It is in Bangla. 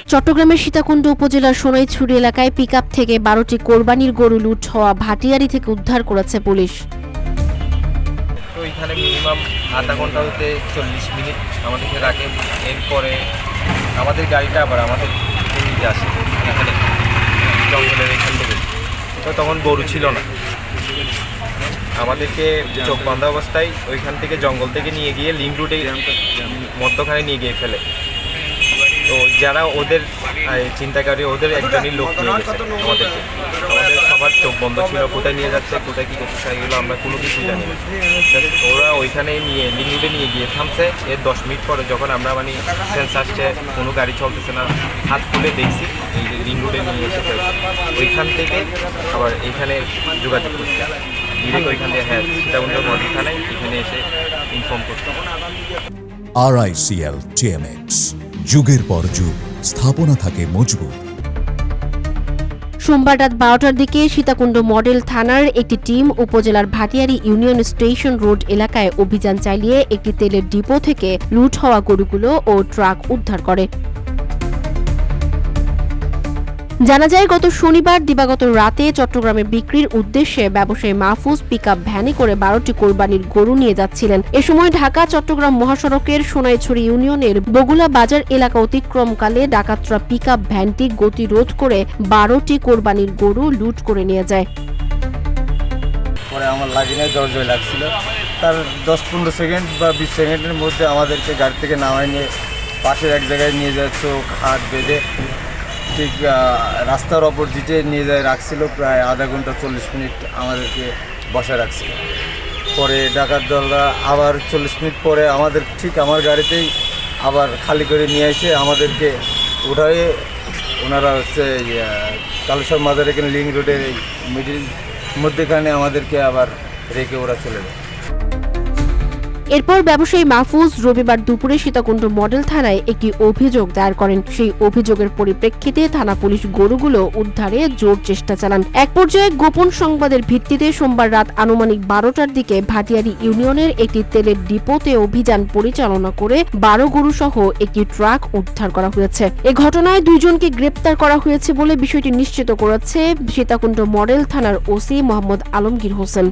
চট্টগ্রামের সীতাকুণ্ড উপজেলার সোনাইছড়ি এলাকায় পিকআপ থেকে 12টি কোরবানির গরু লুট হওয়া ভাটিয়ারি থেকে উদ্ধার করেছে পুলিশ। তো এখানে মিনিমাম আধা ঘন্টা হতে 40 মিনিট আমাদেরকে রাখে। এরপরে আমাদের গাড়িটা আবার আমাদের নিতে আসে এখানে জঙ্গলের এখান থেকে। তো তখন গরু ছিল না, আমাদেরকে চোখ বন্ধ অবস্থায় ওইখান থেকে জঙ্গল থেকে নিয়ে গিয়ে লিঙ্ক রুটে মধ্যখানে নিয়ে গিয়ে ফেলে। তো যারা ওদের চিন্তাকারী ওদের একজনই লোক নিয়ে গেছে আমাদেরকে। আমাদের সবার চোখ বন্ধ ছিল, কোথায় নিয়ে যাচ্ছে কোথায় কী করতে চাই এগুলো আমরা কোনো কিছু জানি না। ওরা ওইখানে নিয়ে লিঙ্ক রুটে নিয়ে গিয়ে থামছে। এর 10 মিনিট পরে যখন আমরা সেন্স আসছে কোনো গাড়ি চলতেছে না, হাত খুলে দেখছি এই লিঙ্ক রুটে নিয়ে এসে ফেলছে। ওইখান থেকে আবার এইখানে যোগাযোগ করছে ডিরেক্ট ওইখান থেকে। হ্যাঁ, সীতাকুণ্ড মডেল থানায় এখানে এসে ইনফর্ম করছে। RICL TMX, যুগের পর যুগ স্থাপনা থাকে মজবুত। সোমবার রাত 12টার দিকে সীতাকুণ্ড মডেল থানার একটি টিম উপজেলার ভাটিয়ারি ইউনিয়ন স্টেশন রোড এলাকায় অভিযান চালিয়ে একটি তেলের ডিপো থেকে লুট হওয়া গরুগুলো ও ট্রাক উদ্ধার করে। জানা যায়, গত শনিবার দিবাগত রাতে চট্টগ্রামে বিক্রির উদ্দেশ্যে ব্যবসায়ী মাহফুজ পিকআপ ভ্যানে করে 12টি কোরবানির গরু নিয়ে যাচ্ছিলেন। এ সময় ঢাকা চট্টগ্রাম মহাসড়কের সোনাইছড়ি ইউনিয়নের বগুলা বাজার এলাকা অতিক্রমকালে ডাকাতরা পিকআপ ভ্যানটি গতিরোধ করে 12টি কোরবানির গরু লুট করে নিয়ে যায়। পরে আমার লাগিনে জয় লাগছিল, তার 10-15 সেকেন্ড বা 20 সেকেন্ডের মধ্যে আমাদেরকে গাড়ি থেকে নামায় নিয়ে পাশের এক জায়গায় নিয়ে যায়, চোখ হাত বেঁধে ঠিক রাস্তার অপোজিটে নিয়ে যায় রাখছিল। প্রায় আধা ঘন্টা 40 মিনিট আমাদেরকে বসায় রাখছিল। পরে ডাকাত দলরা আবার 40 মিনিট পরে আমাদের ঠিক আমার গাড়িতেই আবার খালি করে নিয়ে এসে আমাদেরকে উঠায়ে ওনারা কালুসর মাজার এখানে লিঙ্ক রোডের এই মিডিল মধ্যেখানে আমাদেরকে আবার রেখে ওরা চলে যায়। এরপর ব্যবসায়ী মাহফুজ রবিবার দুপুরে সীতাকুণ্ড মডেল থানায় একটি অভিযোগ দায়ের করেন। সেই অভিযোগের পরিপ্রেক্ষিতে থানা পুলিশ গরুগুলো উদ্ধারে জোর চেষ্টা চালান। এক পর্যায়ে গোপন সংবাদের ভিত্তিতে সোমবার রাত আনুমানিক 12টার দিকে ভাটিয়ারি ইউনিয়নের একটি তেলের ডিপোতে অভিযান পরিচালনা করে 12 গরু সহ একটি ট্রাক উদ্ধার করা হয়েছে। এ ঘটনায় 2 জনকে গ্রেপ্তার করা হয়েছে বলে বিষয়টি নিশ্চিত করেছে সীতাকুণ্ড মডেল থানার ওসি মোহাম্মদ আলমগীর হোসেন।